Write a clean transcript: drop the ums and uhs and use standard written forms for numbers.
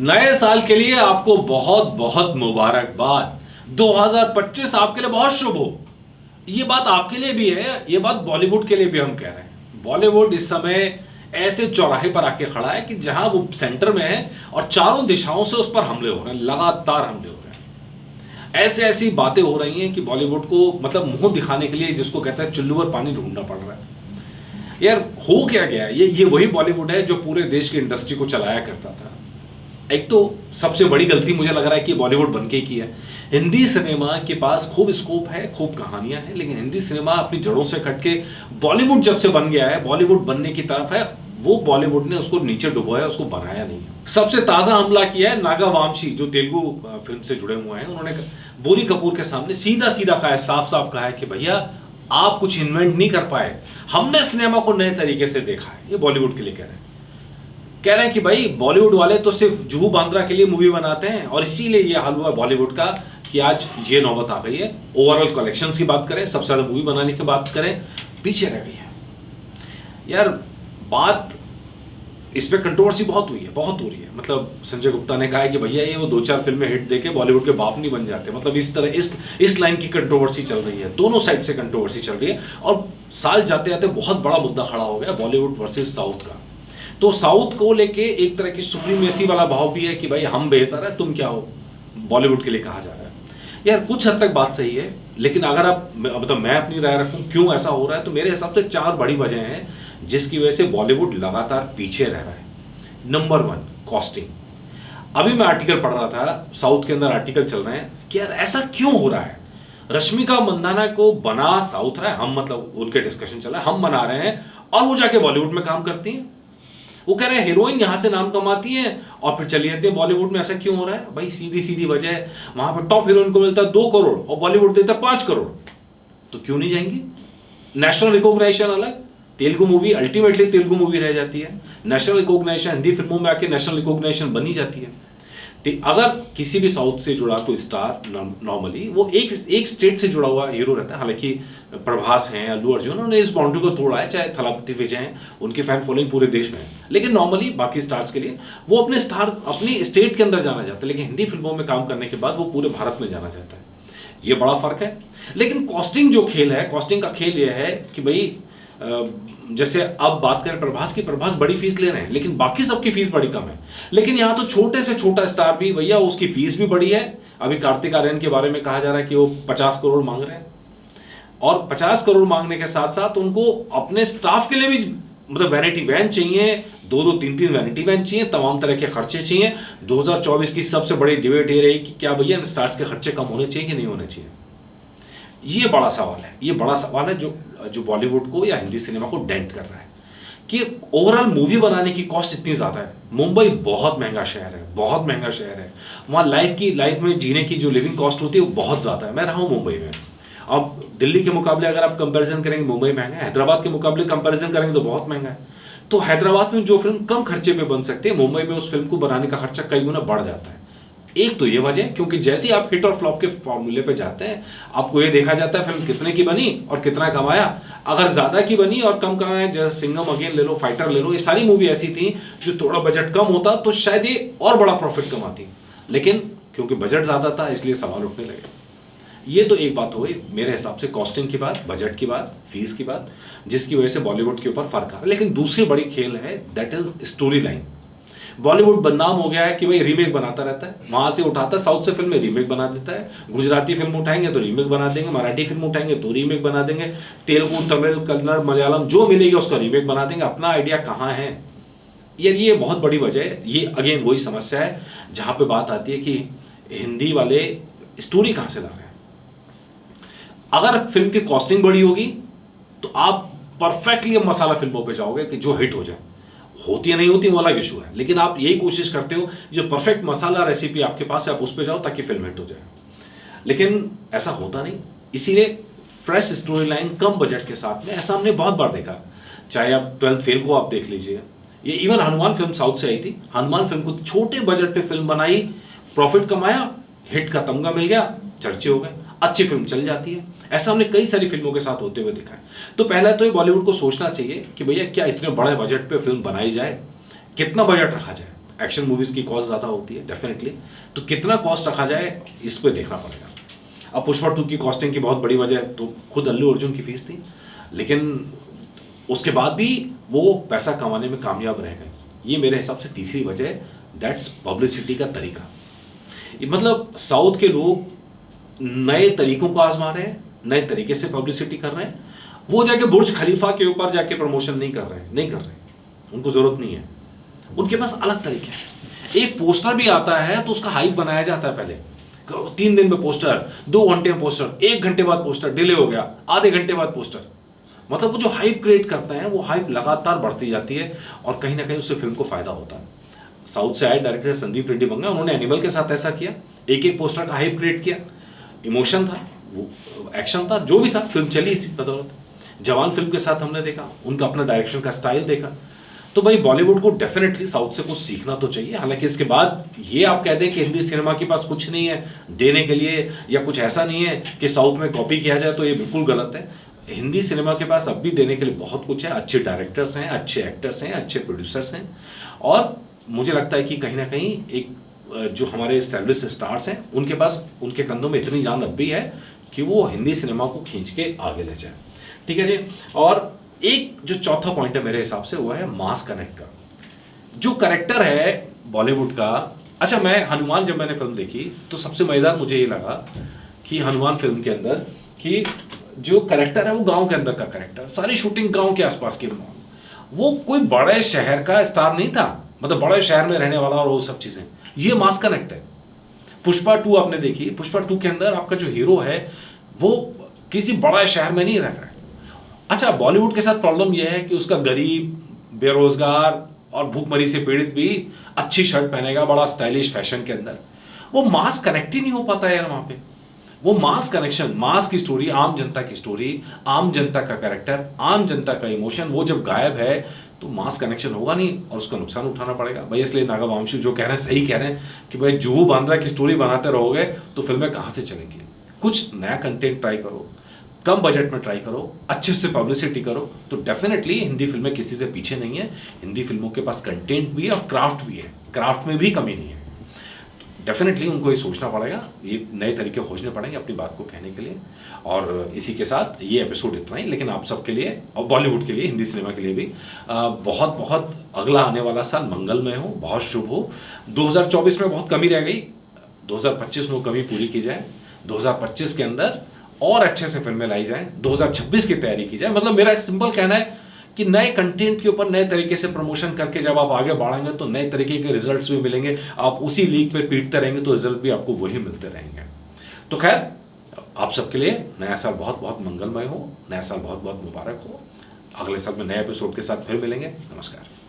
नए साल के लिए आपको बहुत बहुत मुबारकबाद। 2025 आपके लिए बहुत शुभ हो। ये बात आपके लिए भी है, ये बात बॉलीवुड के लिए भी हम कह रहे हैं। बॉलीवुड इस समय ऐसे चौराहे पर आके खड़ा है कि जहां वो सेंटर में है और चारों दिशाओं से उस पर हमले हो रहे हैं, लगातार हमले हो रहे हैं। ऐसे ऐसी बातें हो रही हैं कि बॉलीवुड को मतलब मुंह दिखाने के लिए, जिसको कहते हैं चुल्लू पर पानी ढूंढना पड़ रहा है। यार हो क्या गया है? ये वही बॉलीवुड है जो पूरे देश की इंडस्ट्री को चलाया करता था। एक तो सबसे बड़ी गलती मुझे लग रहा है कि बॉलीवुड बन के की है। हिंदी सिनेमा के पास खूब स्कोप है, खूब कहानियां हैं, लेकिन हिंदी सिनेमा अपनी जड़ों से कट के बॉलीवुड जब से बन गया है, बॉलीवुड बनने की तरफ है, वो बॉलीवुड ने उसको नीचे डुबोया, उसको बनाया नहीं है। सबसे ताजा हमला किया है नागा वामशी, जो तेलुगु फिल्म से जुड़े हुए हैं। उन्होंने बोनी कपूर के सामने सीधा सीधा कहा है, साफ साफ कहा है कि भैया आप कुछ इन्वेंट नहीं कर पाए, हमने सिनेमा को नए तरीके से देखा है। ये बॉलीवुड के लिए कह रहे हैं कि भाई बॉलीवुड वाले तो सिर्फ जुहू बांद्रा के लिए मूवी बनाते हैं और इसीलिए ये हाल हुआ बॉलीवुड का कि आज ये नौबत आ गई है। ओवरऑल कलेक्शंस की बात करें, सबसे ज्यादा मूवी बनाने की बात करें, पीछे रह गई है। यार बात इस पे कंट्रोवर्सी बहुत हुई है, बहुत हो रही है। मतलब संजय गुप्ता ने कहा है कि भैया ये वो 2-4 फिल्में हिट देके बॉलीवुड के बाप नहीं बन जाते। मतलब इस तरह इस लाइन की कंट्रोवर्सी चल रही है, दोनों साइड से कंट्रोवर्सी चल रही है। और साल जाते जाते बहुत बड़ा मुद्दा खड़ा हो गया बॉलीवुड वर्सेस साउथ का। तो साउथ को लेके एक तरह की सुप्रीमेसी वाला भाव भी है कि भाई हम बेहतर है, तुम क्या हो, बॉलीवुड के लिए कहा जा रहा है। यार कुछ हद तक बात सही है, लेकिन अगर आप मतलब मैं अपनी राय रखूं क्यों ऐसा हो रहा है, तो मेरे हिसाब से 4 बड़ी वजह हैं जिसकी वजह से बॉलीवुड लगातार पीछे रह रहा है। Number 1, costing. अभी मैं आर्टिकल पढ़ रहा था, साउथ के अंदर आर्टिकल चल रहे हैं कि यार ऐसा क्यों हो रहा है। रश्मिका मंदाना को बना साउथ रहा है, हम मतलब उनके डिस्कशन चल रहा है, हम बना रहे हैं और वो जाके बॉलीवुड में काम करती हैं। वो कह रहे हैं हीरोइन यहां से नाम कमाती है और फिर चली जाती है बॉलीवुड में। ऐसा क्यों हो रहा है भाई? सीधी सीधी वजह है, वहां पर टॉप हीरोइन को मिलता है 2 करोड़ और बॉलीवुड देता है 5 करोड़, तो क्यों नहीं जाएंगी? नेशनल रिकॉग्निशन अलग, Telugu movie ultimately Telugu movie रह जाती है। नेशनल रिकॉग्निशन हिंदी फिल्मों में आके नेशनल रिकॉग्निशन बनी जाती है। तो अगर किसी भी साउथ से जुड़ा कोई स्टार नॉर्मली वो एक स्टेट से जुड़ा हुआ हीरो रहता है। हालांकि प्रभास हैं, अल्लू अर्जुन, उन्होंने इस बाउंड्री को तोड़ा है, चाहे थलापति विजय हैं, उनकी फैन फॉलोइंग पूरे देश में है। लेकिन नॉर्मली बाकी स्टार्स के लिए वो अपने स्टार अपनी स्टेट के अंदर जाना चाहते हैं, लेकिन हिंदी फिल्मों में काम करने के बाद वो पूरे भारत में जाना चाहता है। ये बड़ा फर्क है। लेकिन कॉस्टिंग जो खेल है, कॉस्टिंग का खेल यह है कि भाई जैसे अब बात करें प्रभास की, प्रभास बड़ी फीस ले रहे हैं लेकिन बाकी सबकी फीस बड़ी कम है। लेकिन यहां तो छोटे से छोटा स्टार भी भैया उसकी फीस भी बड़ी है। अभी कार्तिक आर्यन के बारे में कहा जा रहा है कि वो 50 करोड़ मांग रहे हैं और 50 करोड़ मांगने के साथ साथ उनको अपने स्टाफ के लिए भी मतलब वैनिटी वैन चाहिए, 2-2, 3-3 वैनिटी वैन चाहिए, तमाम तरह के खर्चे चाहिए। 2024 की सबसे बड़ी डिबेट ये रही कि क्या भैया स्टार्स के खर्चे कम होने चाहिए कि नहीं होने चाहिए। ये बड़ा सवाल है, ये बड़ा सवाल है जो बॉलीवुड को या हिंदी सिनेमा को डेंट कर रहा है कि ओवरऑल मूवी बनाने की कॉस्ट इतनी ज़्यादा है। मुंबई बहुत महंगा शहर है, बहुत महंगा शहर है। वहाँ लाइफ में जीने की जो लिविंग कॉस्ट होती है वो बहुत ज़्यादा है। मैं रहा हूँ मुंबई में। अब दिल्ली के मुकाबले अगर आप कंपैरिजन करेंगे मुंबई महंगा है, हैदराबाद के मुकाबले कंपैरिजन करेंगे तो बहुत महंगा है। तो हैदराबाद में जो फिल्म कम खर्चे पे बन सकती है, मुंबई में उस फिल्म को बनाने का खर्चा कई गुना बढ़ जाता है। एक तो ये वजह है क्योंकि जैसे ही आप हिट और फ्लॉप के फॉर्मूले पे जाते हैं, आपको ये देखा जाता है फिल्म कितने की बनी और कितना कमाया। अगर ज्यादा की बनी और कम कमाया, जैसे सिंघम अगेन ले लो, फाइटर ले लो, ये सारी मूवी ऐसी थी जो थोड़ा बजट कम होता तो शायद ये और बड़ा प्रॉफिट कमाती, लेकिन क्योंकि बजट ज्यादा था इसलिए सवाल उठने लगे। ये तो एक बात हो गई मेरे हिसाब से, कॉस्टिंग की बात, बजट की बात, फीस की बात, जिसकी वजह से बॉलीवुड के ऊपर फर्क आ रहा है। लेकिन दूसरी बड़ी खेल है, that is story line. Bollywood बदनाम हो गया है कि भाई रीमेक बनाता रहता है, वहां से उठाता है साउथ से फिल्म रीमेक बना देता है। गुजराती फिल्म उठाएंगे तो रीमेक बना देंगे, मराठी फिल्म उठाएंगे तो रीमेक बना देंगे, तेलुगु, तमिल, कन्नड़, मलयालम जो मिलेगी उसका रीमेक बना देंगे। अपना आइडिया कहाँ है यार? ये बहुत बड़ी वजह है। ये अगेन वही समस्या है जहां पे बात आती है कि हिंदी वाले स्टोरी कहां से ला रहे हैं। अगर फिल्म की कॉस्टिंग बड़ी होगी तो आप परफेक्टली मसाला फिल्मों पे जाओगे कि जो हिट हो जाए। होती है नहीं होती वो अलग इशू है, लेकिन आप यही कोशिश करते हो जो परफेक्ट मसाला रेसिपी आपके पास है आप उस पर जाओ ताकि फिल्म हिट हो जाए। लेकिन ऐसा होता नहीं, इसीलिए फ्रेश स्टोरी लाइन कम बजट के साथ में ऐसा हमने बहुत बार देखा। चाहे आप 12th फेल को आप देख लीजिए, ये इवन हनुमान फिल्म साउथ से आई थी। हनुमान फिल्म को छोटे बजट पे फिल्म बनाई, प्रॉफिट कमाया, हिट का तमगा मिल गया, चर्चे हो गए, अच्छी फिल्म चल जाती है। ऐसा हमने कई सारी फिल्मों के साथ होते हुए देखा है। तो पहला तो ये बॉलीवुड को सोचना चाहिए कि भैया क्या इतने बड़े बजट पे फिल्म बनाई जाए, कितना बजट रखा जाए। एक्शन मूवीज़ की कॉस्ट ज़्यादा होती है डेफिनेटली, तो कितना कॉस्ट रखा जाए इस पे देखना पड़ेगा। अब पुष्पा 2 की कॉस्टिंग की बहुत बड़ी वजह तो खुद अल्लू अर्जुन की फीस थी, लेकिन उसके बाद भी वो पैसा कमाने में कामयाब रह गए। ये मेरे हिसाब से तीसरी वजह है, दैट्स पब्लिसिटी का तरीका। मतलब साउथ के लोग नए तरीकों को आजमा रहे हैं, नए तरीके से पब्लिसिटी कर रहे हैं। वो जाके बुर्ज खलीफा के ऊपर जाके प्रमोशन नहीं कर रहे हैं, उनको जरूरत नहीं है। उनके पास अलग तरीके हैं। एक पोस्टर भी आता है तो उसका हाइप बनाया जाता है पहले, 3 दिन में पोस्टर, 2 घंटे में पोस्टर, 1 घंटे बाद पोस्टर डिले हो गया, आधे घंटे बाद पोस्टर। मतलब वो जो हाइप क्रिएट करते हैं वो हाइप लगातार बढ़ती जाती है और कहीं ना कहीं उससे फिल्म को फायदा होता है। साउथ से आए डायरेक्टर संदीप रेड्डी बंगा, उन्होंने एनिमल के साथ ऐसा किया, एक एक पोस्टर का हाइप क्रिएट किया, इमोशन था, वो एक्शन था, जो भी था, फिल्म चली इसी बदौलत। जवान फिल्म के साथ हमने देखा, उनका अपना डायरेक्शन का स्टाइल देखा। तो भाई बॉलीवुड को डेफिनेटली साउथ से कुछ सीखना तो चाहिए। हालांकि इसके बाद ये आप कह दें कि हिंदी सिनेमा के पास कुछ नहीं है देने के लिए या कुछ ऐसा नहीं है कि साउथ में कॉपी किया जाए, तो ये बिल्कुल गलत है। हिंदी सिनेमा के पास अब भी देने के लिए बहुत कुछ है। अच्छे डायरेक्टर्स हैं, अच्छे एक्टर्स हैं, अच्छे प्रोड्यूसर्स हैं, और मुझे लगता है कि कहीं ना कहीं एक जो हमारे एस्टैब्लिश स्टार्स हैं उनके पास, उनके कंधों में इतनी जान अब भी है कि वो हिंदी सिनेमा को खींच के आगे ले जाए। ठीक है जी। और एक जो चौथा पॉइंट है मेरे हिसाब से वो है मास कनेक्ट का। जो करेक्टर है बॉलीवुड का, अच्छा मैं हनुमान, जब मैंने फिल्म देखी तो सबसे मजेदार मुझे ये लगा कि हनुमान फिल्म के अंदर कि जो करेक्टर है वो गांव के अंदर का करेक्टर, सारी शूटिंग गांव के आसपास की, वो कोई बड़े शहर का स्टार नहीं था, मतलब बड़े शहर में रहने वाला और वो सब चीजें। ये मास कनेक्ट है। पुष्पा 2 आपने देखी, पुष्पा 2 के अंदर आपका जो हीरो है वो किसी बड़ा शहर में नहीं रह रहा है। अच्छा, बॉलीवुड के साथ प्रॉब्लम यह है कि उसका गरीब, बेरोजगार और भूखमरी से पीड़ित भी अच्छी शर्ट पहनेगा बड़ा स्टाइलिश फैशन के अंदर, वो मास कनेक्ट ही नहीं हो पाता यार वहां पे। वो मास कनेक्शन, मास की स्टोरी, आम जनता की स्टोरी, आम जनता का कैरेक्टर, आम जनता का इमोशन, वो जब गायब है तो मास कनेक्शन होगा नहीं और उसका नुकसान उठाना पड़ेगा भाई। इसलिए नागावामशु जो कह रहे हैं सही कह रहे हैं कि भाई जुहू बांद्रा की स्टोरी बनाते रहोगे तो फिल्में कहाँ से चलेंगी। कुछ नया कंटेंट ट्राई करो, कम बजट में ट्राई करो, अच्छे से पब्लिसिटी करो, तो डेफिनेटली हिंदी फिल्में किसी से पीछे नहीं है। हिंदी फिल्मों के पास कंटेंट भी है और क्राफ्ट भी है, क्राफ्ट में भी कमी नहीं है। डेफिनेटली उनको ये सोचना पड़ेगा, ये नए तरीके खोजने पड़ेंगे अपनी बात को कहने के लिए। और इसी के साथ ये एपिसोड इतना ही, लेकिन आप सबके लिए और बॉलीवुड के लिए, हिंदी सिनेमा के लिए भी बहुत बहुत अगला आने वाला साल मंगलमय हो, बहुत शुभ हो। 2024 में बहुत कमी रह गई, 2025 में वो कमी पूरी की जाए, 2025 के अंदर और अच्छे से फिल्में लाई जाएं, 2026 की तैयारी की जाए। मतलब मेरा एक सिंपल कहना है कि नए कंटेंट के ऊपर नए तरीके से प्रमोशन करके जब आप आगे बढ़ेंगे तो नए तरीके के रिजल्ट्स भी मिलेंगे। आप उसी लीग पे पीटते रहेंगे तो रिजल्ट भी आपको वही मिलते रहेंगे। तो खैर, आप सबके लिए नया साल बहुत बहुत मंगलमय हो, नया साल बहुत बहुत मुबारक हो। अगले साल में नए एपिसोड के साथ फिर मिलेंगे। नमस्कार।